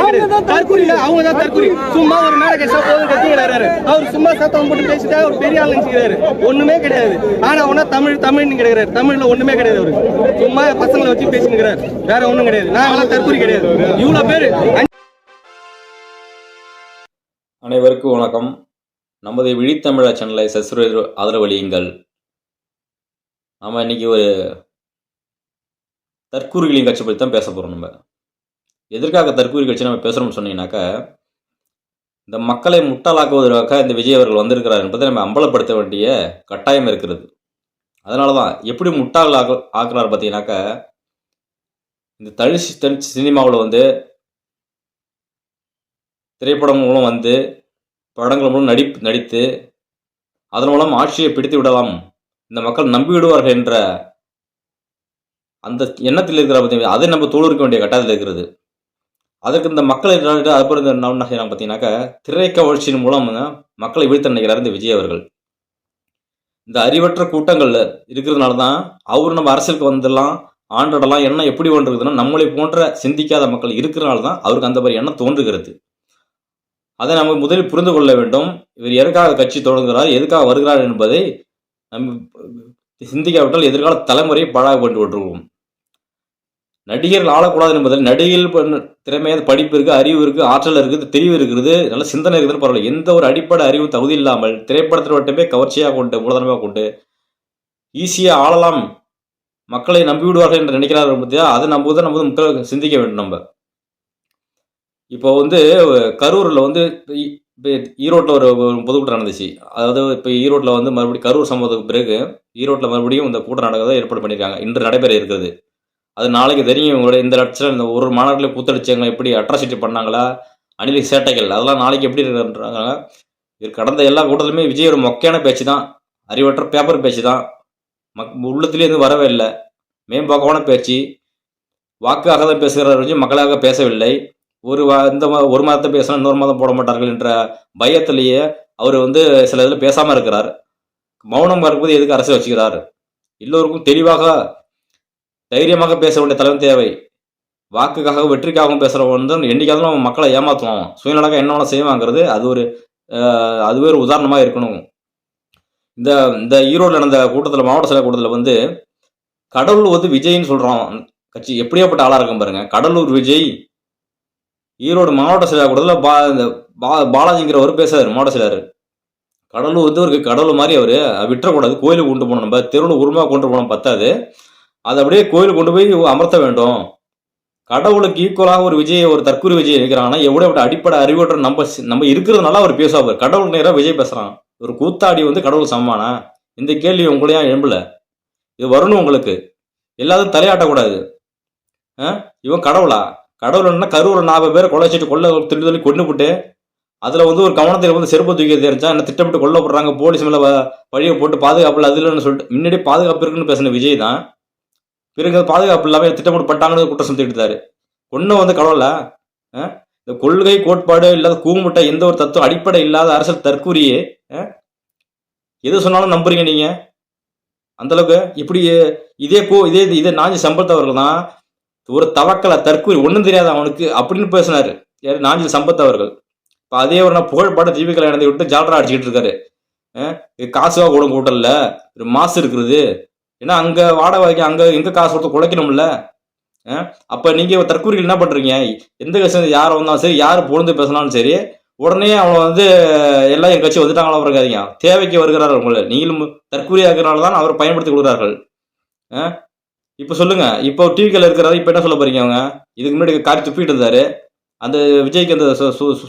கிடையாது. தற்கூரி அவங்க தான் தற்கூரி. சும்மா ஒரு மேல கட்சா போதும் கத்திக்கிறாரு. அவர் சும்மா சத்தம் போட்டு பேசிட்டு அவர் பெரிய ஆள் நினைச்சுக்கிறாரு. ஒண்ணுமே கிடையாது. ஆனா அவனா தமிழ்னு கிடைக்கிறாரு. தமிழ்ல ஒண்ணுமே கிடையாது. அவரு சும்மா பசங்களை வச்சு பேசிக்கிறாரு. வேற ஒண்ணும் கிடையாது. நாங்களாம் தற்கூரி கிடையாது. இவ்வளவு பேரு. அனைவருக்கும் வணக்கம். நமது விழித்தமிழா சேனலை சப்ஸ்கிரைப் ஆதரவளியுங்கள். நம்ம இன்னைக்கு ஒரு தற்கூரிகளின் கட்சி பற்றி தான் பேச போகிறோம். நம்ம எதற்காக தற்கூரி கட்சி நம்ம பேசுகிறோம்னு சொன்னீங்கன்னாக்கா, இந்த மக்களை முட்டாளாக்குவதற்காக இந்த விஜய் அவர்கள் வந்திருக்கிறார் என்பதை நம்ம அம்பலப்படுத்த வேண்டிய கட்டாயம் இருக்கிறது. அதனால தான் எப்படி முட்டாள் ஆக்குறாரு பார்த்தீங்கன்னாக்கா, இந்த தமிழ் சினிமாவில் வந்து திரைப்படம் மூலம் வந்து படங்கள் மூலம் நடித்து அதன் மூலம் ஆட்சியை பிடித்து விடலாம், இந்த மக்கள் நம்பி விடுவார்கள் என்ற அந்த எண்ணத்தில் இருக்கிற பார்த்தீங்கன்னா அதை நம்ம தோலுரிக்க வேண்டிய கட்டாயத்தில் இருக்கிறது. அதுக்கு இந்த மக்களை அதுபோல் என்ன செய்யலாம் பார்த்தீங்கன்னாக்கா, திரைக்கவழ்ச்சியின் மூலம் மக்களை வீழ்த்த நினைக்கிறார் இந்த விஜய் அவர்கள். இந்த அறிவற்ற கூட்டங்களில் இருக்கிறதுனால தான் அவர் நம்ம அரசியலுக்கு வந்துடலாம், ஆண்டடலாம், எண்ணம் எப்படி ஒன்றுக்குதுன்னா நம்மளை போன்ற சிந்திக்காத மக்கள் இருக்கிறனால தான் அவருக்கு அந்த மாதிரி எண்ணம் தோன்றுகிறது. அதை நம்ம முதலில் புரிந்து கொள்ள வேண்டும். இவர் எதற்காக கட்சி தொடங்குகிறார், எதுக்காக வருகிறார் என்பதை நம்ம சிந்திக்காவிட்டால் எதிர்கால தலைமுறையை பாழாக கொண்டு விட்டுருவோம். நடிகர்கள் ஆளக்கூடாது என்பதில் நடிகர்கள் திறமையான படிப்பு இருக்குது, அறிவு இருக்குது, ஆற்றல் இருக்குது, தெளிவு இருக்கிறது, நல்ல சிந்தனை இருக்குதுன்னு பரவாயில்ல. எந்த ஒரு அடிப்படை அறிவு தகுதி இல்லாமல் திரைப்படத்தில் மட்டுமே கவர்ச்சியாக கொண்டு மூலதனமாக கொண்டு ஈஸியாக ஆளலாம், மக்களை நம்பிவிடுவார்கள் என்று நினைக்கிறார்கள் பற்றியா அதை நம்புவதை நம்ம மக்கள் சிந்திக்க வேண்டும். நம்ம இப்போ வந்து கரூரில் வந்து ஈரோட்டில் ஒரு பொதுக்கூட்டம் நடந்துச்சு. அதாவது இப்போ ஈரோட்டில் வந்து மறுபடியும் கரூர் சம்பவத்துக்கு பிறகு ஈரோட்டில் மறுபடியும் இந்த கூட்டம் நடக்கிறத ஏற்பாடு பண்ணியிருக்காங்க. இன்று நடைபெற இருக்கிறது. அது நாளைக்கு தெரியும். இவங்களுடைய இந்த லட்சம் இந்த ஒரு மாநாட்டில் கூத்தடிச்சவங்க எப்படி அட்ராசிட்டி பண்ணாங்களா, அணிலி சேட்டைகள் அதெல்லாம் நாளைக்கு எப்படி இருக்குன்றாங்க. இது கடந்த எல்லா கூட்டத்திலுமே விஜய் ஒரு மொக்கையான பேச்சு தான், அறிவற்ற பேப்பர் பேச்சு தான், உள்ளத்திலேருந்து வரவே இல்லை, மேம்பாக்கமான பேச்சு, வாக்காக தான் பேசுகிறார் விஜய், மக்களாக பேசவில்லை. இந்த ஒரு மாதத்தை பேசினா இன்னொரு மாதம் போட மாட்டார்கள் என்ற பயத்திலேயே அவர் வந்து சில இதில் பேசாமல் இருக்கிறார். மௌனம் இருக்கும்போது எதுக்கு அரசு வச்சுக்கிறார்? எல்லோருக்கும் தெளிவாக தைரியமாக பேச வேண்டிய தலைமை தேவை. வாக்குக்காக வெற்றிக்காகவும் பேசுகிறவன் தான் என்னைக்காவது அவன் மக்களை ஏமாற்றுவான், சுயநலமாக என்ன வேணால் செய்வாங்கிறது அதுவே ஒரு உதாரணமாக இருக்கணும். இந்த ஈரோடு நடந்த கூட்டத்தில், மாவட்ட செயலர் கூட்டத்தில் வந்து கடலூர் வந்து விஜய்ன்னு சொல்கிறான் கட்சி. எப்படியாப்பட்ட ஆளாக இருக்கும் பாருங்க. கடலூர் விஜய் ஈரோடு மாவட்ட செயலர் கூட்டத்தில் பாலாஜிங்கிறவர் பேசுறாரு. மாவட்ட செயலர் கடலூர் வந்து ஒரு கடவுள் மாதிரி அவர் விட்டுறக்கூடாது, கோயிலுக்கு கொண்டு போகணும். நம்ம தெருவில் உருமா கொண்டு போனோம் பத்தாது, அதை அப்படியே கோயிலுக்கு கொண்டு போய் அமர்த்த வேண்டும். கடவுளுக்கு ஈக்குவலாக ஒரு விஜய், ஒரு தற்கூரி விஜய் இருக்கிறாங்கன்னா எவ்வளோ அடிப்படை அறிவுற்ற நம்ம இருக்கிறதுனால அவர் பேசுவார். கடவுள் நேராக விஜய் பேசுகிறான். ஒரு கூத்தாடி வந்து கடவுள் சமமானா? இந்த கேள்வி உங்களையா எழும்பல? இது வரணும் உங்களுக்கு. எல்லாத்தையும் தலையாட்டக்கூடாது. இவன் கடவுளா? கடவுள்னா கரூர் 40 பேரை கொலை வச்சுட்டு திருடி கொண்டு போட்டு அதில் வந்து ஒரு கவனத்தில் வந்து செருப்பு தூக்கி தெரிஞ்சா என்ன திட்டமிட்டு கொல்லப்படுறாங்க, போலீஸ் மேலே வழியை போட்டு பாதுகாப்பு இல்லை அதுலன்னு சொல்லிட்டு முன்னாடியே பாதுகாப்பு இருக்குன்னு பேசின விஜய் தான் பிறகு பாதுகாப்பு இல்லாமல் திட்டமிட்டு பட்டாங்கன்னு குற்றம் சொல்லிட்டாரு. ஒன்றும் வந்து கடவுளா? இந்த கொள்கை கோட்பாடு இல்லாத கூமுட்டை எந்த ஒரு தத்துவம் அடிப்படை இல்லாத அரசியல் தற்கூரியே எது சொன்னாலும் நம்புறீங்க நீங்க அந்த அளவுக்கு. இப்படி இதே நாஞ்சி சம்பத் அவர்கள் தான் ஒரு தவக்கலை தற்கூரி ஒன்றும் தெரியாது அவனுக்கு அப்படின்னு பேசினாரு. யார்? நாஞ்சில் சம்பத் அவர்கள். இப்போ அதே ஒரு புகழ்பாட ஜிவி கல்யாணத்தை விட்டு ஜாலரா அடிச்சுக்கிட்டு இருக்காரு. காசுவா கூட கூட்டல ஒரு மாசு இருக்கிறது. ஏன்னா அங்கே வாடகை அங்கே எங்கே காசு கொடுத்து குலைக்கணும்ல. அப்போ நீங்கள் தற்கூரிகள் என்ன பண்ணுறீங்க? எந்த கட்சி யாரை வந்தாலும் சரி, யார் பொழுது பேசினாலும் சரி, உடனே அவனை வந்து எல்லாம் என் கட்சி வந்துட்டாங்களா இருக்காதீங்க. தேவைக்கு வருகிறார்கள் உங்களை. நீங்களும் தற்கூரியாக இருக்கிறனால தான் அவர் பயன்படுத்தி கொடுக்குறார்கள். இப்போ சொல்லுங்க, இப்போ டிவிக்கில் இருக்கிறாரு, இப்போ என்ன சொல்ல போறீங்க? அவங்க இதுக்கு முன்னாடி காரி துப்பிட்டு இருந்தாரு. அந்த விஜய்க்கு அந்த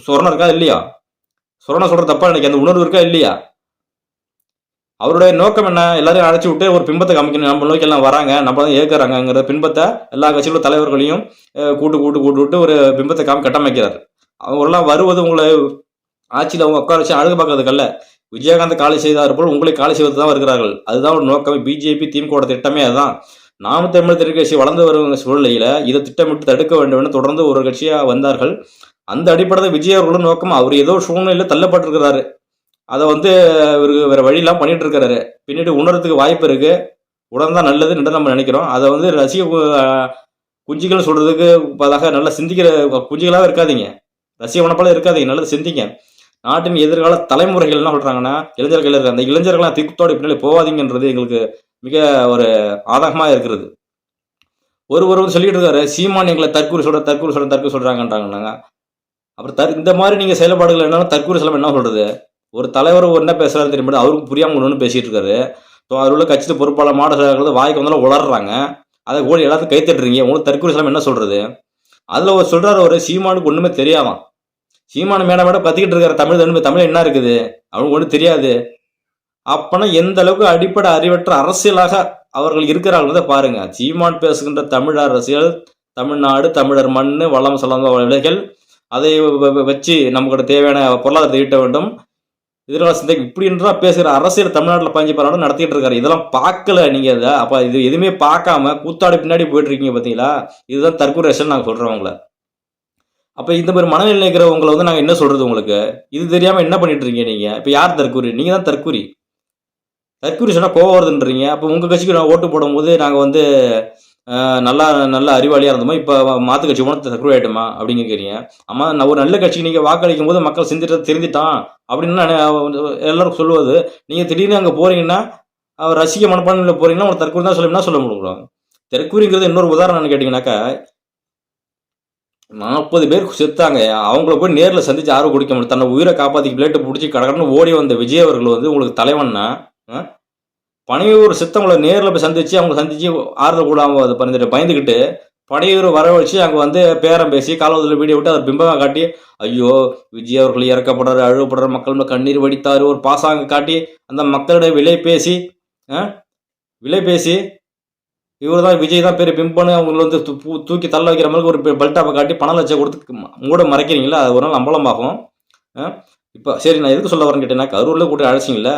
சொரணம் இருக்கா இல்லையா? சொரணம் சொல்ற தப்பா எனக்கு அந்த உணர்வு இருக்கா இல்லையா? அவருடைய நோக்கம் என்ன? எல்லாரையும் அழைச்சி விட்டு ஒரு பிம்பத்தை காமிக்கணும். நம்ம நோக்கி எல்லாம் வராங்க, நம்ம தான் ஏற்கிறாங்கிற பிம்பத்தை எல்லா கட்சிகளும் தலைவர்களையும் கூட்டு விட்டு ஒரு பிம்பத்தை கட்டமைக்கிறார். அவங்கெல்லாம் வருவது உங்களை ஆட்சியில் அவங்க உட்கார வச்சு அழகு பார்க்கறதுக்கல்ல, விஜயகாந்த் காலி செய்தார் போல் உங்களை காலி செய்வது தான் வருகிறார்கள். அதுதான் ஒரு நோக்கம். பிஜேபி திமுக திட்டமே அதுதான். நாம் தமிழ் கட்சி வளர்ந்து வரும் சூழ்நிலையில இதை திட்டமிட்டு தடுக்க வேண்டும் என தொடர்ந்து ஒரு கட்சியாக வந்தார்கள். அந்த அடிப்படையில் விஜய் அவர்களும் நோக்கம், அவர் ஏதோ சூழ்நிலையில் தள்ளப்பட்டிருக்கிறாரு. அதை வந்து இவருக்கு வேற வழியெல்லாம் பண்ணிட்டு இருக்காரு. பின்னாடி உணர்றதுக்கு வாய்ப்பு இருக்கு. உணர்ந்தான் நல்லதுன்னு நம்ம நினைக்கிறோம். அதை வந்து ரசிக குஞ்சுகள் சொல்றதுக்கு பதிலாக நல்லா சிந்திக்கிற குஞ்சுகளாக இருக்காதீங்க, ரசிக மனப்பால இருக்காதீங்க, நல்லது சிந்திங்க. நாட்டின் எதிர்கால தலைமுறைகள் என்ன சொல்றாங்கன்னா, இளைஞர்கள் இருக்க அந்த இளைஞர்கள்லாம் திக்குத்தோட பின்னாடி போகாதீங்கன்றது எங்களுக்கு மிக ஒரு ஆதகமா இருக்கிறது. ஒருவர் வந்து சொல்லிட்டு இருக்காரு, சீமான் எங்களை தற்கூரி சொல்றாங்கன்றாங்க. அப்புறம் இந்த மாதிரி நீங்க செயல்பாடுகள் என்ன தற்கூரி செலவு என்ன சொல்றது? ஒரு தலைவர் என்ன பேசுறாரு தெரியுமா? அவருக்கு புரியாம ஒன்று பேசிட்டு இருக்காரு. அவர் உள்ள கட்சி பொறுப்பாளர் மாட செயலாளர்கள் வாய்க்கு வந்தாலும் உளறாங்க. அதை ஓடி எல்லாத்தையும் கை தட்டுறீங்க. உங்களுக்கு தற்கூரி செலவு என்ன சொல்றது? அதுல ஒரு சொல்றாரு, ஒரு சீமானுக்கு ஒண்ணுமே தெரியாதான். சீமான மேட கத்திக்கிட்டு இருக்காரு, தமிழ் என்ன இருக்குது அவனுக்கு ஒன்றும் தெரியாது. அப்பனா எந்த அளவுக்கு அடிப்படை அறிவற்ற அரசியலாக அவர்கள் இருக்கிறார்கள் பாருங்க. சீமான் பேசுகின்ற தமிழ் அரசியல், தமிழ்நாடு, தமிழர் மண்ணு, வளம் சார்ந்த விலைகள், அதை வச்சு நமக்கு தேவையான பொருளாதாரத்தை ஈட்ட வேண்டும், எதிர்கால சிந்தை இப்படின்றா பேசுகிற அரசியல் தமிழ்நாட்டில் 15 நடத்திட்டு இருக்காரு. இதெல்லாம் பார்க்கல நீங்க. அப்ப இது எதுவுமே பார்க்காம கூத்தாடி பின்னாடி போயிட்டு இருக்கீங்க பாத்தீங்களா? இதுதான் தற்கொலை அரசியல் நாங்க சொல்றோம் உங்களை. அப்ப இந்த மாதிரி மனநிலை இருக்கிறவங்களை வந்து நாங்க என்ன சொல்றது உங்களுக்கு? இது தெரியாம என்ன பண்ணிட்டு இருக்கீங்க நீங்க? இப்ப யார் தற்கூரி? நீங்க தான் தற்கூரி. தற்கூரி சொன்னா கோவம் வருதுன்றீங்க. அப்ப உங்க கட்சிக்கு நான் ஓட்டு போடும்போது நாங்க வந்து நல்ல அறிவாளியா இருந்தோமா, இப்ப மாத்து கட்சி போன தற்கொலை ஆயிட்டோமா அப்படின்னு கேட்குறீங்க. ஆமா, நான் ஒரு நல்ல கட்சிக்கு நீங்க வாக்களிக்கும் போது மக்கள் தெரிஞ்சிட்டான் அப்படின்னு எல்லாரும் சொல்லுவது. நீங்க திடீர்னு அங்க போறீங்கன்னா, அவர் ரசிக மனப்பான்மையில போறீங்கன்னா ஒரு தற்கூரி தான் என்ன சொல்ல முடியும்? தற்கூரிங்கிறது இன்னொரு உதாரணம் கேட்டீங்கன்னாக்கா, 40 பேர் செத்தாங்க. அவங்கள போய் நேரில் சந்திச்சு ஆர்வம் குடிக்க முடியும். தன்னை உயிரை காப்பாத்தி பிளேட்டை பிடிச்சி கடற்கடன்னு ஓடி வந்த விஜய் அவர்கள் வந்து உங்களுக்கு தலைவன்னா, பனையூர் செத்தவங்களை நேரில் போய் சந்திச்சு ஆறுதல் கூடாம அதை பயந்துக்கிட்டு பனையூர் வர வச்சு அங்கே வந்து பேரம் பேசி காலவதில் வீடியோ விட்டு அவர் பிம்பமாக காட்டி, ஐயோ விஜய் அவர்கள் இறக்கப்படுறாரு, அழுவப்படுற மக்கள் கண்ணீர் வடித்தாரு, ஒரு பாசாங்க காட்டி அந்த மக்களிடையே விலை பேசி இவர் தான் விஜய் தான் பெரிய பிம்பன்னு அவங்களை வந்து தூக்கி தள்ள வைக்கிற மாதிரி ஒரு பல்டாப்பை காட்டி பணம் லட்சம் கொடுத்து மூட மறைக்கிறீங்களா? அது ஒரு நாள் அம்பலமாகும். இப்போ சரி, நான் எதுக்கு சொல்ல வரேன்னு கேட்டேன்னா, கரூரில் கூட்டி அழைச்சிங்களே,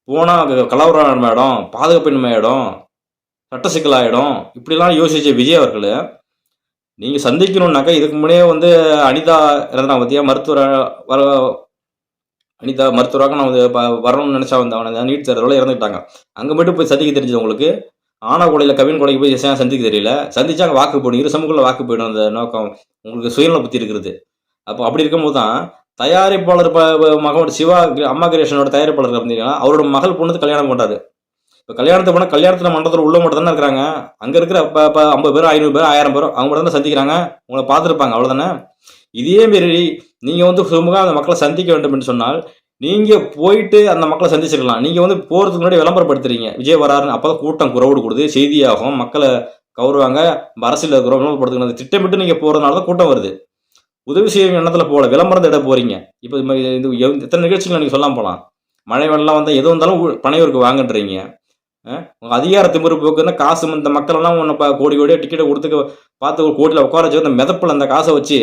போனால் கலவரம் இடம், பாதுகாப்பின்மை இடம், சட்ட சிக்கலாயிடும், இப்படிலாம் யோசிச்ச விஜய் அவர்கள் நீங்கள் சந்திக்கணும்னாக்கா இதுக்கு முன்னே வந்து அனிதா இறந்தாங்க பற்றியா, அனிதா மருத்துவராக நான் வந்து வரணும்னு நினச்சா வந்து நீட் தேர்தலோட இறந்துக்கிட்டாங்க. அங்கே மட்டும் போய் சந்திக்க தெரிஞ்சது உங்களுக்கு. ஆனாகொலையில் கவின் கொலைக்கு போய் சந்திக்க தெரியல. சந்திச்சா அங்கே வாக்கு போடும், இரு சமூகத்தில் வாக்கு போயிடும். அந்த நோக்கம் உங்களுக்கு சுயநல புத்தி இருக்கிறது. அப்போ அப்படி இருக்கும்போது தான் தயாரிப்பாளர் மகனோட சிவா அம்மா கிரியேஷனோட தயாரிப்பாளர் பார்த்தீங்கன்னா, அவரோட மகள் பொண்ணுக்கு கல்யாணம் பண்ணுறாரு. இப்போ கல்யாணத்தை போனால் கல்யாணத்தில் மண்டபத்தில் உள்ள மட்டும் தானே இருக்கிறாங்க. அங்கே இருக்கிற இப்போ 50 பேர் 500 பேர் 1000 பேர் அவங்க மட்டும் தானே சந்திக்கிறாங்க, உங்களை பார்த்துருப்பாங்க, அவ்வளோதானே. இதே மாரி நீங்கள் வந்து சுமூகமாக அந்த மக்களை சந்திக்க வேண்டும் என்று சொன்னால் நீங்கள் போயிட்டு அந்த மக்களை சந்திச்சிடலாம். நீங்கள் வந்து போகிறதுக்கு முன்னாடி விளம்பரப்படுத்துறீங்க விஜய் வராருன்னு. அப்போ தான் கூட்டம் குறவோடு கொடுது, செய்தியாகும், மக்களை கவருவாங்க, அரசியல் விளம்பரப்படுத்துக்கிறது திட்டமிட்டு நீங்கள் போகிறதுனால தான் கூட்டம் வருது. உதவி செய்யும் எண்ணத்தில் போகல, விளம்பரம் இட போகிறீங்க. இப்போ எத்தனை நிகழ்ச்சிகளை நீங்கள் சொல்லாமல் போகலாம். மழை வெள்ளம் வந்தால் எது வந்தாலும் பனையூருக்கு வாங்கன்றீங்க. உங்கள் அதிகார திமிரு போக்குன்னா காசு இந்த மக்களெல்லாம் ஒன்று கோடி கோடியாக டிக்கெட்டை கொடுத்து பார்த்து ஒரு கோடியில் உட்கார வச்சு அந்த மிதப்பில் அந்த காசை வச்சு,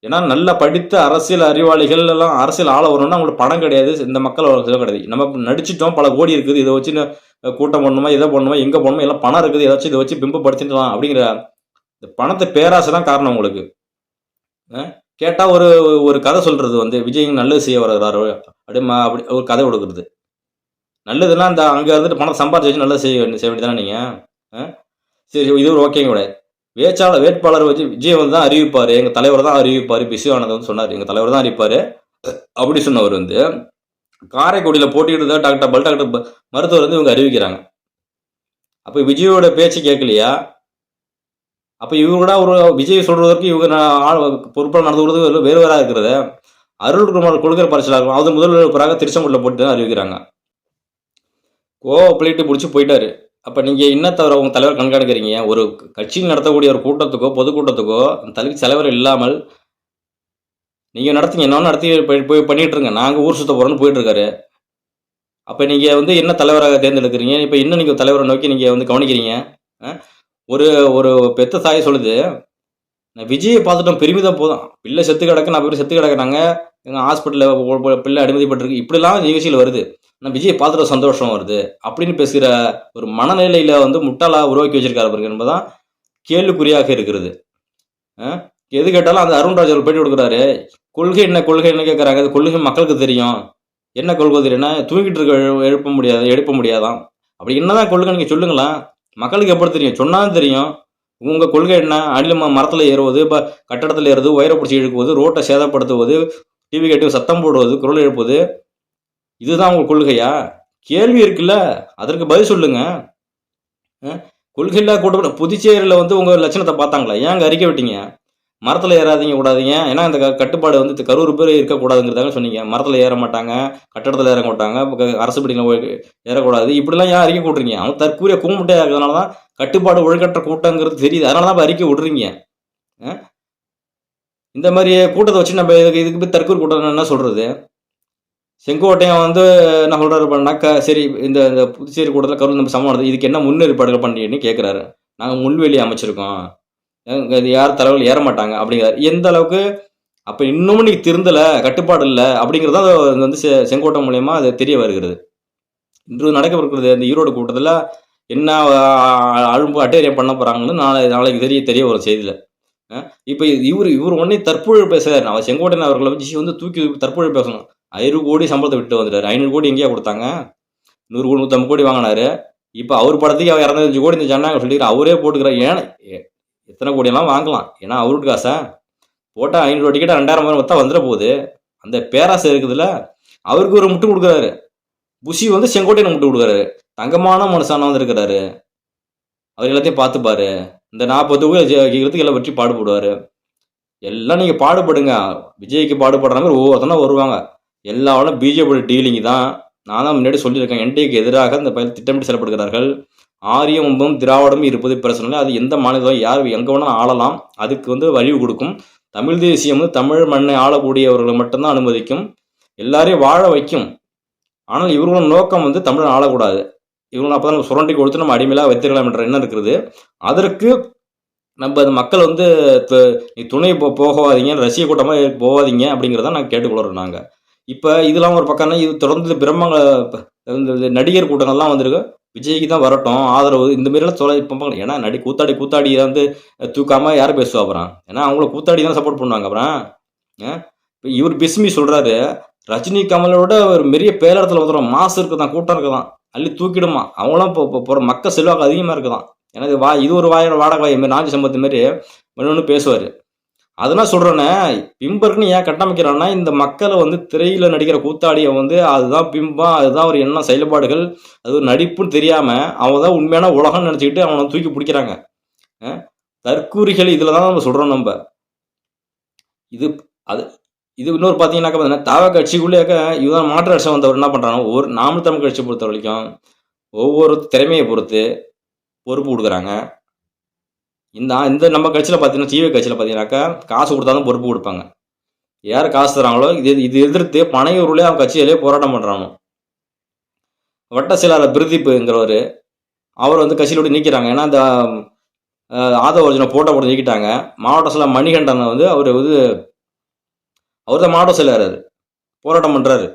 ஏன்னா நல்லா படித்த அரசியல் அறிவாளிகள் எல்லாம் அரசியல் ஆள வரணும்னா அவங்களுக்கு பணம் கிடையாது, இந்த மக்கள் கிடையாது. நம்ம நடிச்சிட்டோம், பல கோடி இருக்குது, இதை வச்சு கூட்டம் பண்ணணுமா, இதை பண்ணணுமா, எங்கே பண்ணணுமா, எல்லாம் பணம் இருக்குது, ஏதாச்சும் இதை வச்சு பிம்பப்படுத்திடலாம் அப்படிங்கிற இந்த பணத்தை பேராசை தான் காரணம் உங்களுக்கு. கேட்டால் ஒரு கதை சொல்கிறது வந்து விஜய் நல்லது செய்ய வர்றாரு அப்படி ஒரு கதை கொடுக்குறது. நல்லதுன்னா அந்த அங்கே இருந்துட்டு பணம் சம்பாதிச்சு வச்சு நல்லது செய்ய வேண்டியது தானே நீங்கள். சரி, இது ஒரு ஓகேங்க கூட. வேட்பாளர் வச்சு விஜய் வந்து தான் அறிவிப்பார், எங்கள் தலைவர் தான் அறிவிப்பார், பிசுவானது வந்து சொன்னார், எங்கள் தலைவர் தான் அறிவிப்பார் அப்படி சொன்னவர் வந்து காரைக்குடியில் போட்டிட்டு டாக்டர் மருத்துவர் வந்து இவங்க அறிவிக்கிறாங்க. அப்போ விஜயோட பேச்சு கேட்கலையா? அப்போ இவங்க ஒரு விஜய் சொல்றதற்கு இவங்க பொறுப்பாக நடந்துக்கிறது வேறு வேறாக இருக்கிறது. அருள்குமார் கொடுக்குற பரிசலாக இருக்கும், அது முதல்வராக திருச்செங்கோட்டில் போட்டு தான் அறிவிக்கிறாங்க. பிளேட்டு பிடிச்சி போயிட்டாரு. அப்போ நீங்கள் என்ன தவிர உங்கள் தலைவர் கண்காணிக்கிறீங்க? ஒரு கட்சியில் நடத்தக்கூடிய ஒரு கூட்டத்துக்கோ பொதுக்கூட்டத்துக்கோ தலைக்கு தலைவர் இல்லாமல் நீங்கள் நடத்துங்க, என்ன நடத்தி போய் பண்ணிட்டு இருங்க, நாங்கள் ஊர் சுத்த போகிறோன்னு போயிட்டு இருக்காரு. அப்போ நீங்கள் வந்து என்ன தலைவராக தேர்ந்தெடுக்கிறீங்க? இப்போ இன்னும் நீங்கள் தலைவரை நோக்கி நீங்கள் வந்து கவனிக்கிறீங்க. ஒரு ஒரு பெத்த தாய் சொல்லுது, நான் விஜயை பார்த்துட்டோம், பெருமிதம் போதும், பிள்ளை செத்து கிடக்கு, நான் போய் செத்து கிடக்குறாங்க, எங்கள் ஹாஸ்பிட்டலில் பிள்ளை அனுமதிப்பட்டிருக்கு, இப்படிலாம் நிகழ்ச்சியில் வருது, நான் விஜயை பார்த்துட்டு சந்தோஷம் வருது அப்படின்னு பேசுகிற ஒரு மனநிலையில் வந்து முட்டாளாக உருவாக்கி வச்சிருக்காரு பாருங்க என்பதுதான் கேள்விக்குறியாக இருக்கிறது. எது கேட்டாலும் அந்த அருண்ராஜ் அவர் பேட்டி கொடுக்குறாரு, கொள்கை என்ன கேட்குறாங்க. அது கொள்கை மக்களுக்கு தெரியும், என்ன கொள்கை தெரியும்னா தூங்கிட்டு இருக்க எழுப்ப முடியாதான். அப்படி என்னதான் கொள்கை நீங்கள் சொல்லுங்களா, மக்களுக்கு எப்படி தெரியும்? சொன்னாலும் தெரியும். உங்கள் கொள்கை என்ன? அணில் மரத்தில் ஏறுவது, இப்போ கட்டடத்தில் ஏறுவது, உயர பிடிச்சி இழுக்குவது, ரோட்டை சேதப்படுத்துவது, டிவி கேட்டு சத்தம் போடுவது, குரல் எழுப்புவது, இதுதான் உங்கள் கொள்கையா? கேள்வி இருக்குல்ல, அதற்கு பதில் சொல்லுங்க. கொள்கையில்லா கூட்டம் புதுச்சேரியில் வந்து உங்கள் லட்சணத்தை பார்த்தாங்களா? ஏன் அங்கே அறிக்கை விட்டீங்க? மரத்தில் ஏறாதீங்க கூடாதீங்க, ஏன்னா இந்த கட்டுப்பாடு வந்து கரூர் பேர் இருக்கக்கூடாதுங்கிறதாங்க சொன்னீங்க. மரத்தில் ஏற மாட்டாங்க, கட்டடத்தில் ஏற மாட்டாங்க, அரசு பிடிக்கலாம் ஏறக்கூடாது, இப்படிலாம் ஏன் அறிக்கை விட்றீங்க? அவங்க தற்கூரிய கூமுட்டையாக இருக்கிறதுனால தான் கட்டுப்பாடு ஒழுங்கற்ற கூட்டங்கிறது தெரியுது, அதனால தான் அறிக்கை விட்றீங்க. இந்த மாதிரி கூட்டத்தை வச்சு நம்ம இதுக்கு போய் தற்கூர் கூட்டம் என்ன சொல்கிறது? செங்கோட்டையன் வந்து என்ன சொல்கிறாரு பண்ணாக்கா, சரி இந்த இந்த புதுச்சேரி கூட்டத்தில் கரூர் நம்ம சமம் இதுக்கு என்ன முன்னேற்பாடுகள் பண்ணீங்கன்னு கேட்குறாரு. நாங்கள் முன்வெளி அமைச்சிருக்கோம், இது யார் தலைவர்கள் ஏற மாட்டாங்க அப்படிங்கிறார். எந்த அளவுக்கு அப்போ இன்னமும் நீ திருந்தலை, கட்டுப்பாடு இல்லை அப்படிங்கிறத வந்து செங்கோட்டை மூலயமா அது தெரிய வருகிறது. இன்று நடக்கவிருக்கிறது இந்த ஈரோடு கூட்டத்தில் என்ன அழும்பு அட்டேரியம் பண்ண போகிறாங்கன்னு நாளைக்கு தெரிய வரும் செய்தியில். இப்போ இவர் ஒன்னே தற்பொழுது பேசுகிறார். அவர் செங்கோட்டையன் அவர்களை வச்சு வந்து தூக்கி தற்பொழுது பேசணும். 500 கோடி சம்பளத்தை விட்டு வந்துட்டார். 500 கோடி எங்கேயா கொடுத்தாங்க? 100 கோடி 150 கோடி வாங்கினாரு. இப்போ அவர் படத்துக்கு அவர் 205 கோடி இந்த ஜனநாயகம் சொல்லிக்கிறார், அவரே போட்டுக்கிறார். ஏன்னா எத்தனை கோடியெல்லாம் வாங்கலாம், ஏன்னா அவருக்கு காசா போட்டால் 500 டிக்கெட் 2000 மொத்தம் வந்துட போகுது. அந்த பேராசை இருக்குதுல்ல, அவருக்கு ஒரு முட்டு கொடுக்குறாரு. புஷி வந்து செங்கோட்டையனை முட்டு கொடுக்குறாரு. தங்கமான மனுஷானா வந்துருக்கிறாரு, அவர் எல்லாத்தையும் பார்த்துப்பாரு. இந்த 40 ஜெயிக்கிறதுக்கு எல்லாம் வெற்றி பாடுபடுவார். எல்லாம் நீங்கள் பாடுபடுங்க, விஜய்க்கு பாடுபடுற மாதிரி ஒவ்வொருத்தனா வருவாங்க. எல்லாரும் பிஜேபி டீலிங் தான். நான் தான் முன்னாடி சொல்லியிருக்கேன், என்டிஏக்கு எதிராக இந்த பயிர் திட்டமிட்டு செயல்படுகிறார்கள். ஆரியமும் திராவிடமும் இருப்பது பிரச்சனை, அது எந்த மாநிலம் யார் எங்கே வேணாலும் ஆளலாம். அதுக்கு வந்து வழிவு கொடுக்கும். தமிழ் தேசியம் தமிழ் மண்ணை ஆளக்கூடியவர்களை மட்டும்தான் அனுமதிக்கும், எல்லாரையும் வாழ வைக்கும். ஆனால் இவர்களோட நோக்கம் வந்து தமிழை ஆளக்கூடாது. இவங்களை அப்போ தான் சுரண்டி கொடுத்து நம்ம அடிமையிலாக வைத்திருக்கலாம் என்ற எண்ணம் இருக்கிறது. அதற்கு நம்ம அந்த மக்கள் வந்து நீ துணை போகாதீங்க, ரசிக கூட்டமாக போகாதீங்க அப்படிங்கிறத நாங்கள் கேட்டுக்கொள்கிறோம். நாங்கள் இப்போ இதெல்லாம் ஒரு பக்கம்னா இது தொடர்ந்து பிரம்மங்க இந்த நடிகர் கூட்டங்கள்லாம் வந்திருக்கு, விஜய்க்கு தான் வரட்டும் ஆதரவு இந்த மாதிரிலாம் சொல்ல. இப்போ ஏன்னா கூத்தாடி வந்து தூக்காமல் யாரும் பேசுவா அப்புறம்? ஏன்னா அவங்கள கூத்தாடி தான் சப்போர்ட் பண்ணுவாங்க. அப்புறம் இப்போ இவர் பிஸ்மி சொல்கிறாரு, ரஜினி கமலோட ஒரு பெரிய பேரிடத்துல வந்துடும், மாசு இருக்குதான், கூட்டம் இருக்குதான், அள்ளி தூக்கிடுமா, அவங்களாம் இப்போ போகிற மக்கள் செல்வாக்கு அதிகமாக இருக்குதான். எனக்கு இது ஒரு வாடகை வாய் மாதிரி நாஞ்சி சம்பத்து மாதிரி ஒன்று பேசுவார். அதெல்லாம் சொல்கிறேன்னே, பிம்பருக்குன்னு ஏன் கட்டமைக்கிறான்னா, இந்த மக்களை வந்து திரையில் நடிக்கிற கூத்தாடியை வந்து அதுதான் பிம்பம், அதுதான் ஒரு எண்ணம் செயல்பாடுகள், அது ஒரு நடிப்புன்னு தெரியாமல் அவன் தான் உண்மையான உலகம்னு நினச்சிக்கிட்டு அவனை தூக்கி பிடிக்கிறாங்க. தற்கூரிகள் இதில் தான் நம்ம சொல்கிறோம். நம்ம இது இன்னொரு பார்த்தீங்கன்னாக்கா தாவ கட்சிக்குள்ளேயாக்க இவன் மாற்று அரசு வந்தவர் என்ன பண்ணுறாங்க, ஒரு நாம தமிழ் கட்சி பொறுத்த வரைக்கும் ஒவ்வொரு திறமையை பொறுத்து பொறுப்பு கொடுக்குறாங்க. இந்த நம்ம கட்சியில் பார்த்தீங்கன்னா, டிவி கட்சியில் பார்த்தீங்கன்னாக்கா காசு கொடுத்தாலும் பொறுப்பு கொடுப்பாங்க. யார் காசு தராங்களோ இது எதிர்த்து பனையூர்லேயே அவன் கட்சியிலே போராட்டம் பண்ணுறானோ. வட்ட செயலாளர் பிரதீப்ங்கிறவர் அவர் வந்து கட்சியிலோடு நீக்கிறாங்க. ஏன்னா இந்த ஆதவ ஒரிஜினை போட்டோ போட்டு நீக்கிட்டாங்க. மாவட்ட செயலாளர் மணிகண்டன் வந்து அவர் தான் மாவட்ட செயலாளர் போராட்டம் பண்ணுறாரு.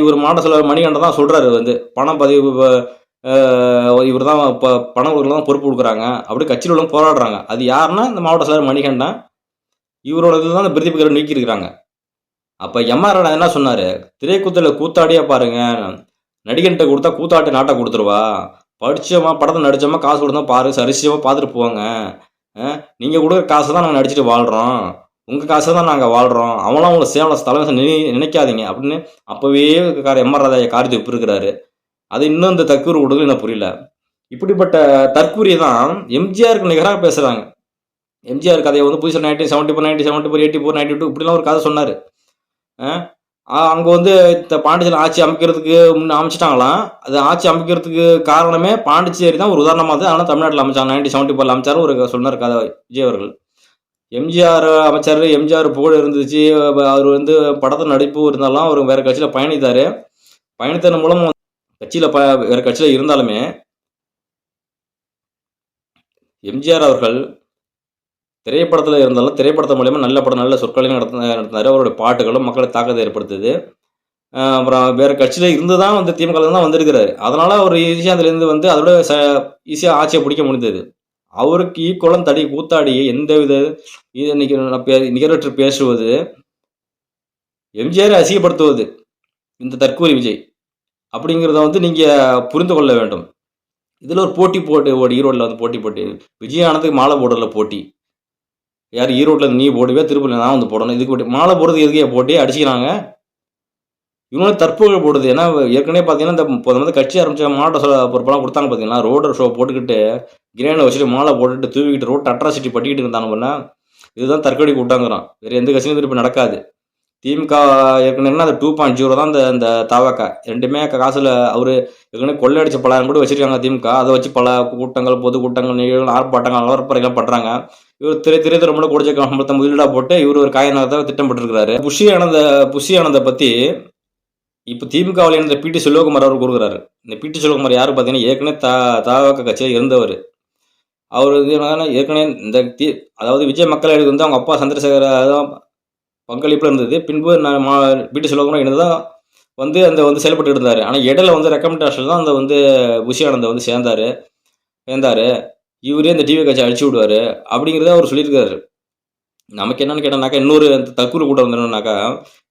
ஒரு மாவட்ட செயலாளர் மணிகண்டன் தான் சொல்கிறாரு வந்து பணம் பதிவு இவர் தான் இப்போ பணம் கொடுக்கலாம் தான் பொறுப்பு கொடுக்குறாங்க அப்படி கட்சியில் உள்ள போராடுறாங்க. அது யாருன்னா இந்த மாவட்ட செயலர் மணிகண்டன், இவரோட இதுதான் இந்த பிரதீப் நீக்கியிருக்கிறாங்க. அப்போ எம்ஆர் என்ன சொன்னார், திரைக்கூத்தில் கூத்தாடியாக பாருங்க, நடிகன்கிட்ட கொடுத்தா கூத்தாட்டி நாட்டை கொடுத்துருவா, படித்தோமா படத்தை நடித்தோமா காசு கொடுத்தா பாரு சரிசியமாக பார்த்துட்டு போவாங்க, நீங்கள் கொடுக்குற காசை தான் நாங்கள் நடிச்சுட்டு வாழ்கிறோம், உங்கள் காசை தான் நாங்கள் வாழ்கிறோம், அவங்களாம் உங்களை சேவலை தலைமை நினைக்காதீங்க அப்படின்னு அப்போவே எம்ஆர் ராஜா காரியத்தை ஒப்பிருக்கிறாரு. அது இன்னும் இந்த தற்கூறு கொடுக்கல எனக்கு புரியல. இப்படிப்பட்ட தற்கூரியை தான் எம்ஜிஆருக்கு நிகராக பேசுகிறாங்க. எம்ஜிஆர் கதையை வந்து புதுசாக 1974 1974 84 92 இப்படிலாம் ஒரு கதை சொன்னார். அங்கே வந்து பாண்டிச்சேரி ஆட்சி அமைக்கிறதுக்கு முன்னே அமைச்சிட்டாங்களாம். அது ஆட்சி அமைக்கிறதுக்கு காரணமே பாண்டிச்சேரி தான் ஒரு உதாரணமாக இருந்தது. அதனால் தமிழ்நாட்டில் அமைச்சாங்க, 1974 அமைச்சார் ஒரு சொன்னார் கதை விஜய் அவர்கள். எம்ஜிஆர் அமைச்சார், எம்ஜிஆர் புகழ் இருந்துச்சு, அவர் வந்து படத்தில் நடிப்பு இருந்தாலும் அவர் வேறு கட்சியில் பயணித்ததன் மூலம் கட்சியில் வேறு கட்சியில் இருந்தாலுமே எம்ஜிஆர் அவர்கள் திரைப்படத்தில் இருந்தாலும் திரைப்படத்தின் மூலயமா நல்ல படம் நல்ல சொற்களையும் நடத்தினார். அவருடைய பாட்டுகளும் மக்களை தாக்கத்தை ஏற்படுத்துது. அப்புறம் வேறு கட்சியில் இருந்து தான் வந்து திமுக தான் வந்திருக்கிறாரு. அதனால் அவர் ஈஸியாக அதுலேருந்து வந்து அதோட ஈஸியாக ஆட்சியை பிடிக்க முடிந்தது. அவருக்கு ஈக்குவலம் கூத்தாடி எந்த வித நிகரற்று பேசுவது, எம்ஜிஆரை அசிங்கப்படுத்துவது இந்த தற்கூரி விஜய் அப்படிங்கிறத வந்து நீங்கள் புரிந்து கொள்ள வேண்டும். இதில் ஒரு போட்டி போட்டு ஈரோட்டில் வந்து போட்டி விஜய் ஆனந்துக்கு மாலை போடுறதுல போட்டி. யார் ஈரோட்டில் நீ போடுவே, திருப்பூரில் நான் வந்து போடணும். இதுக்கு போட்டி மாலை போடுறது எதுக்கே போட்டி அடிச்சுக்கிறாங்க. இவங்களும் தற்புகழ் போடுது. ஏன்னா ஏற்கனவே பார்த்தீங்கன்னா இந்த வந்து கட்சி ஆரம்பிச்ச மாவட்ட பொறுப்பெல்லாம் கொடுத்தாங்க பார்த்தீங்கன்னா, ரோடு ஷோ போட்டுக்கிட்டு கிரேனை வச்சுட்டு மாலை போட்டுட்டு தூவிக்கிட்டு ரோட் அட்ராசிட்டி பட்டிக்கிட்டு இருந்தாங்க பண்ணா. இதுதான் தற்கொலை கூட்டாங்கிறான். வேறு எந்த கட்சியும் திருப்பி நடக்காது. திமுக ஏற்கனவே அந்த 2.0 தான் இந்த தாவக்கா ரெண்டுமே காசில் அவர் ஏற்கனவே கொள்ளையடிச்ச பலாயிரம் கூட வச்சிருக்காங்க திமுக. அதை வச்சு பல கூட்டங்கள், பொதுக்கூட்டங்கள், நிகழ்வுகள், ஆர்ப்பாட்டங்கள், அலவரப்பறைகள் பண்ணுறாங்க. இவர் திரைத்துறைமுறை கூடிய கம்பளத்தை முதலீடாக போட்டு இவர் ஒரு காயநகத்தை திட்டமிட்டிருக்கிறாரு. புஷி ஆனந்தை பற்றி இப்போ திமுகவில் இருந்த பிடி செல்வகுமார் அவர் கூறுகிறாரு. இந்த பிடி செல்வகுமார் யாரு பார்த்தீங்கன்னா ஏற்கனவே தாவக கட்சியில் இருந்தவர். அவர் வந்து ஏற்கனவே இந்த அதாவது விஜய் மக்கள் எழுதி வந்து அவங்க அப்பா சந்திரசேகர பங்களிப்பில் இருந்தது. பின்பு பிடி செல்வகுமார் இருந்ததான் வந்து அந்த வந்து செயல்பட்டு இருந்தார். ஆனால் இடையில வந்து ரெக்கமெண்டேஷன் தான் அந்த வந்து புஷி ஆனந்தை வந்து சேர்ந்தார். இவரே இந்த டிவி கட்சி அழிச்சு விடுவார் அப்படிங்கிறத அவர் சொல்லியிருக்காரு. நமக்கு என்னன்னு கேட்டோம்னாக்கா இன்னொரு தற்கூறு கூட்டம் வந்துடும்னாக்கா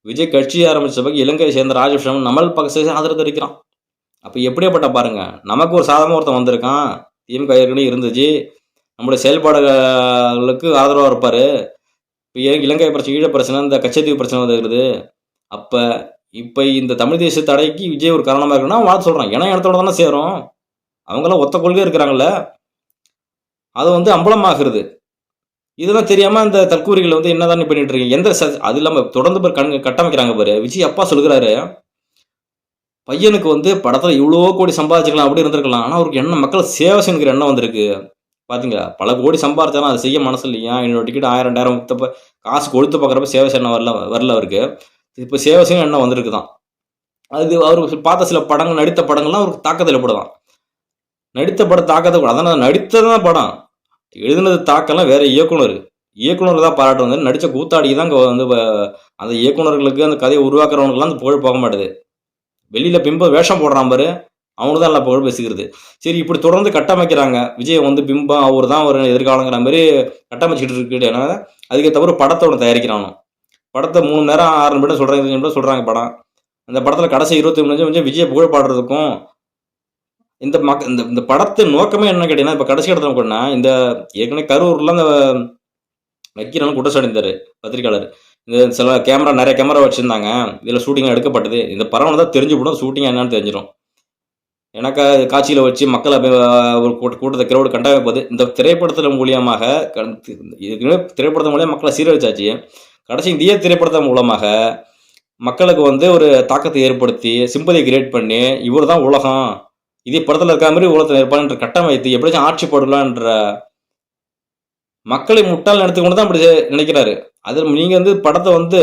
விஜய் கட்சி ஆரம்பிச்ச பிறகு இலங்கையை சேர்ந்த ராஜபக்ஷன் நம்மள் பக்கம் ஆதரவு தெரிவிக்கிறான். அப்போ எப்படியாப்பட்ட பாருங்க, நமக்கு ஒரு சாதகமாக ஒருத்தன் வந்திருக்கான். திமுக ஏற்கனவே இருந்துச்சு, நம்மளுடைய செயல்பாடுகளுக்கு ஆதரவாக இருப்பார். இப்போ இலங்கை பிரச்சனை, ஈழ பிரச்சனை, இந்த கச்சத்தீவு பிரச்சனை வந்துருக்குது. இப்போ இந்த தமிழ் தேசிய தடைக்கு விஜய் ஒரு காரணமாக இருக்குன்னா வாழ்த்து சொல்கிறான். ஏன்னா இடத்தோட தானே சேரும். அவங்களாம் ஒத்த கொள்கை இருக்கிறாங்கல்ல, அது வந்து அம்பலமாகிறது. இதெல்லாம் தெரியாம அந்த தற்கூரிகள் வந்து என்னதான் பண்ணிட்டு இருக்கீங்க? அது இல்லாம தொடர்ந்து கட்டமைக்கிறாங்க பாரு. விஜய் அப்பா சொல்லுகிறாரு, பையனுக்கு வந்து படத்துல இவ்வளோ கோடி சம்பாதிச்சுக்கலாம், அப்படி இருந்திருக்கலாம். ஆனா அவருக்கு என்ன மக்கள் சேவை செய்யணுங்கிற எண்ணம் வந்திருக்கு. பாத்தீங்களா, பல கோடி சம்பாதிச்சாலும் அதை செய்ய மனசு இல்லையா? என்னோட டிக்கெட் 1000 2000 காசு கொடுத்து பார்க்குறப்ப சேவை செய்யணும் வரல அவருக்கு. இப்போ சேவை செய்யணும் எண்ணம் வந்திருக்குதான். அது அவர் பார்த்த சில படங்கள், நடித்த படங்கள்லாம் அவருக்கு தாக்கத்தில் ஏற்படுதான். நடித்த படம் தாக்கத்தை அதான் நடித்ததான் படம், எழுதுனது தாக்கெல்லாம் வேற இயக்குனர் தான் பாராட்டு வந்து நடித்த கூத்தாடிக்கு தான் வந்து அந்த இயக்குனர்களுக்கு அந்த கதையை உருவாக்குறவங்களுக்குலாம் அந்த புகழ் போக மாட்டுது. வெளியில் பிம்பம் வேஷம் போடுறான் பாரு, அவனு தான் எல்லாம் புகழ் பேசிக்கிறது. சரி, இப்படி தொடர்ந்து கட்டமைக்கிறாங்க. விஜய் வந்து பிம்பம் அவர் தான் ஒரு எதிர்காலங்கிற மாதிரி கட்டமைச்சிட்டு இருக்கு. ஏன்னா அதுக்கு தவிர படத்தை ஒன்று தயாரிக்கிறானோ. படத்தை 3 மணி நேரம் 6 நிமிடம் சொல்கிறாங்க படம். அந்த படத்தில் கடைசி 20 நிமிஷம் விஜய் புகழ் பாடுறதுக்கும் இந்த படத்து நோக்கமே என்ன கேட்டீங்கன்னா, இப்போ கடைசி இடத்துல கொண்டா இந்த ஏற்கனவே கரூரில் அந்த வைக்கிறவங்க குற்றச்சாட்டு இருந்தார் பத்திரிகையாளர். இந்த சில நிறைய கேமரா வச்சுருந்தாங்க, இதில் ஷூட்டிங் எடுக்கப்பட்டது. இந்த படம் தான் தெரிஞ்சுவிடும் ஷூட்டிங் என்னன்னு தெரிஞ்சிடும். எனக்கு காட்சியில் வச்சு மக்களை ஒரு கூட்டத்தை கிரௌடு கட்டமைப்பது இந்த திரைப்படத்தின் மூலியமாக திரைப்படத்தின் மூலியமாக மக்களை சீரழிச்சாச்சு. கடைசி இந்திய திரைப்படத்தின் மூலமாக மக்களுக்கு வந்து ஒரு தாக்கத்தை ஏற்படுத்தி சிம்பதியை கிரியேட் பண்ணி இவர் தான் உலகம், இதே படத்தில் இருக்கிற மாதிரி உலகத்தில் இருப்பான்ற கட்டமைத்து எப்படியாச்சும் ஆட்சி போடலான்ற மக்களை முட்டால் எடுத்துக்கொண்டு தான் அப்படி நினைக்கிறாரு. அதில் நீங்கள் வந்து படத்தை வந்து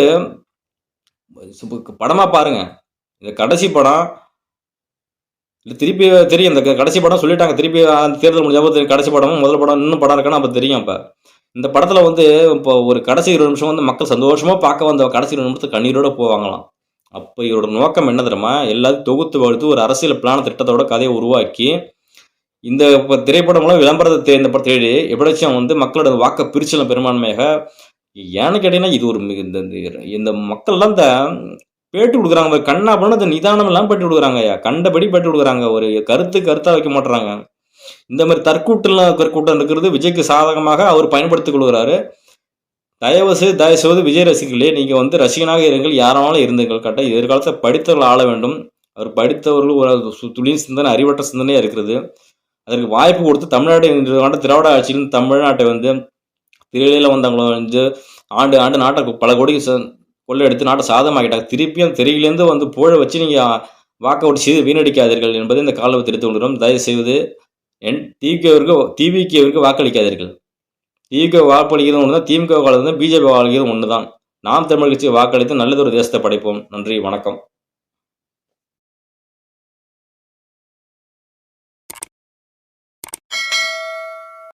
படமாக பாருங்க. இந்த கடைசி படம் இல்லை திருப்பி தெரியும். இந்த கடைசி படம் சொல்லிட்டாங்க, திருப்பி அந்த தேர்தல் முடிஞ்சப்போ கடைசி படமும் முதல் படம் இன்னும் படம் இருக்குன்னு அப்போ தெரியும். அப்போ இந்த படத்தில் வந்து இப்போ ஒரு கடைசி 20 நிமிஷம் வந்து மக்கள் சந்தோஷமாக பார்க்க வந்த கடைசி 20 நிமிஷத்துக்கு கண்ணீரோடு போவாங்களாம். அப்போ இவரோட நோக்கம் என்ன தெரியுமா? எல்லாத்தையும் தொகுத்து வகுத்து ஒரு அரசியல் பிளான திட்டத்தோட கதையை உருவாக்கி இந்த திரைப்படம் மூலம் விளம்பரத்தை இந்த படத்தை எழுதி எப்படியாச்சும் வந்து மக்களோட வாக்கை பிரிச்சலாம் பெரும்பான்மையாக. ஏன்னு கேட்டீங்கன்னா இது ஒரு இந்த மக்கள்லாம் இந்த பேட்டி கொடுக்குறாங்க கண்ணா பண்ண இந்த நிதானம் எல்லாம் பேட்டி கொடுக்குறாங்க, கண்டபடி பேட்டி கொடுக்குறாங்க, ஒரு கருத்தா வைக்க மாட்டுறாங்க. இந்த மாதிரி கற்கூட்டம் இருக்கிறது விஜய்க்கு சாதகமாக அவர் பயன்படுத்திக் கொள்கிறாரு. தயவு செய்து விஜய் ரசிகர்களே, நீங்க வந்து ரசிகனாக இருங்கள், யாராலும் இருந்துங்கள். கரெக்டாக எதிர்காலத்தை படித்தவர்கள் ஆள வேண்டும். அவர் படித்தவர்கள் ஒரு துளியின் சிந்தனை, அறிவற்ற சிந்தனையா இருக்கிறது. அதற்கு வாய்ப்பு கொடுத்து தமிழ்நாடு திராவிட ஆட்சியில் தமிழ்நாட்டை வந்து திரையில வந்தவங்கள வந்து ஆண்டு நாட்டை பல கோடி கொள்ளையடித்து நாட்டை சாதமாக்கிட்டாங்க. திருப்பியும் திரையிலேருந்து வந்து புகழ வச்சு நீங்க வாக்க ஓட்டு செய்து வீணடிக்காதீர்கள் என்பதை இந்த காலம் தெரிவித்துக் கொள்கிறோம். தயவு செய்து டிவிகேவிற்கு வாக்களிக்காதீர்கள். திமுக வாக்களிக்கிறது ஒன்று தான், திமுக வாக்களிக்கிறது, பிஜேபி வாக்களிக்கிறது ஒன்று தான். நாம் தமிழ் கட்சி வாக்களித்து நல்லதொரு தேசத்தை படைப்போம். நன்றி, வணக்கம்.